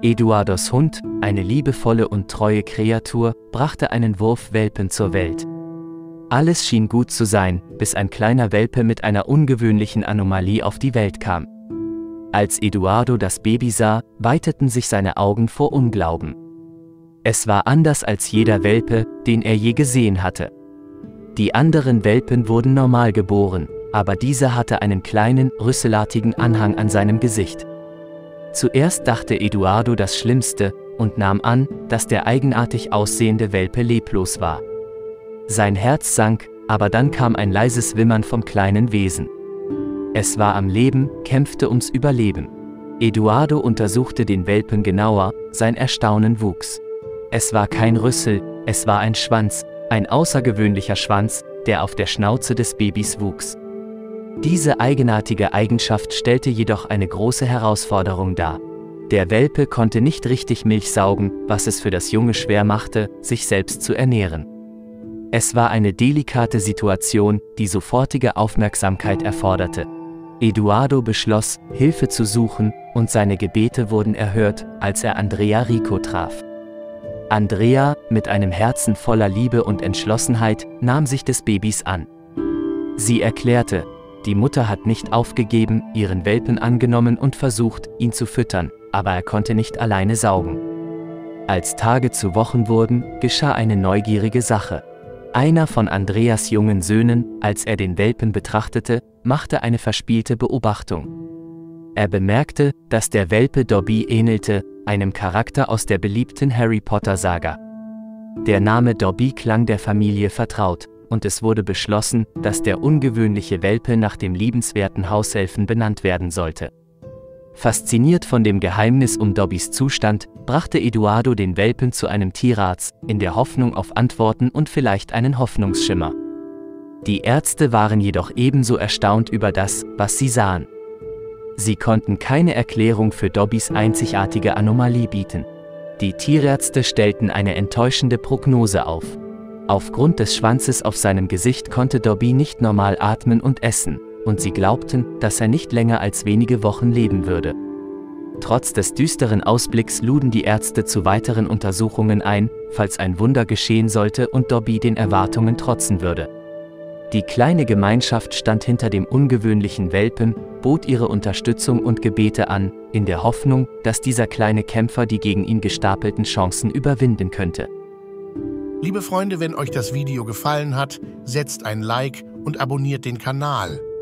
Eduardos Hund, eine liebevolle und treue Kreatur, brachte einen Wurf Welpen zur Welt. Alles schien gut zu sein, bis ein kleiner Welpe mit einer ungewöhnlichen Anomalie auf die Welt kam. Als Eduardo das Baby sah, weiteten sich seine Augen vor Unglauben. Es war anders als jeder Welpe, den er je gesehen hatte. Die anderen Welpen wurden normal geboren, aber dieser hatte einen kleinen, rüsselartigen Anhang an seinem Gesicht. Zuerst dachte Eduardo das Schlimmste und nahm an, dass der eigenartig aussehende Welpe leblos war. Sein Herz sank, aber dann kam ein leises Wimmern vom kleinen Wesen. Es war am Leben, kämpfte ums Überleben. Eduardo untersuchte den Welpen genauer, sein Erstaunen wuchs. Es war kein Rüssel, es war ein Schwanz, ein außergewöhnlicher Schwanz, der auf der Schnauze des Babys wuchs. Diese eigenartige Eigenschaft stellte jedoch eine große Herausforderung dar. Der Welpe konnte nicht richtig Milch saugen, was es für das Junge schwer machte, sich selbst zu ernähren. Es war eine delikate Situation, die sofortige Aufmerksamkeit erforderte. Eduardo beschloss, Hilfe zu suchen, und seine Gebete wurden erhört, als er Andrea Rico traf. Andrea, mit einem Herzen voller Liebe und Entschlossenheit, nahm sich des Babys an. Sie erklärte, die Mutter hat nicht aufgegeben, ihren Welpen angenommen und versucht, ihn zu füttern, aber er konnte nicht alleine saugen. Als Tage zu Wochen wurden, geschah eine neugierige Sache. Einer von Andreas jungen Söhnen, als er den Welpen betrachtete, machte eine verspielte Beobachtung. Er bemerkte, dass der Welpe Dobby ähnelte, einem Charakter aus der beliebten Harry Potter-Saga. Der Name Dobby klang der Familie vertraut, und es wurde beschlossen, dass der ungewöhnliche Welpe nach dem liebenswerten Hauselfen benannt werden sollte. Fasziniert von dem Geheimnis um Dobbys Zustand, brachte Eduardo den Welpen zu einem Tierarzt, in der Hoffnung auf Antworten und vielleicht einen Hoffnungsschimmer. Die Ärzte waren jedoch ebenso erstaunt über das, was sie sahen. Sie konnten keine Erklärung für Dobbys einzigartige Anomalie bieten. Die Tierärzte stellten eine enttäuschende Prognose auf. Aufgrund des Schwanzes auf seinem Gesicht konnte Dobby nicht normal atmen und essen, und sie glaubten, dass er nicht länger als wenige Wochen leben würde. Trotz des düsteren Ausblicks luden die Ärzte zu weiteren Untersuchungen ein, falls ein Wunder geschehen sollte und Dobby den Erwartungen trotzen würde. Die kleine Gemeinschaft stand hinter dem ungewöhnlichen Welpen, bot ihre Unterstützung und Gebete an, in der Hoffnung, dass dieser kleine Kämpfer die gegen ihn gestapelten Chancen überwinden könnte. Liebe Freunde, wenn euch das Video gefallen hat, setzt ein Like und abonniert den Kanal.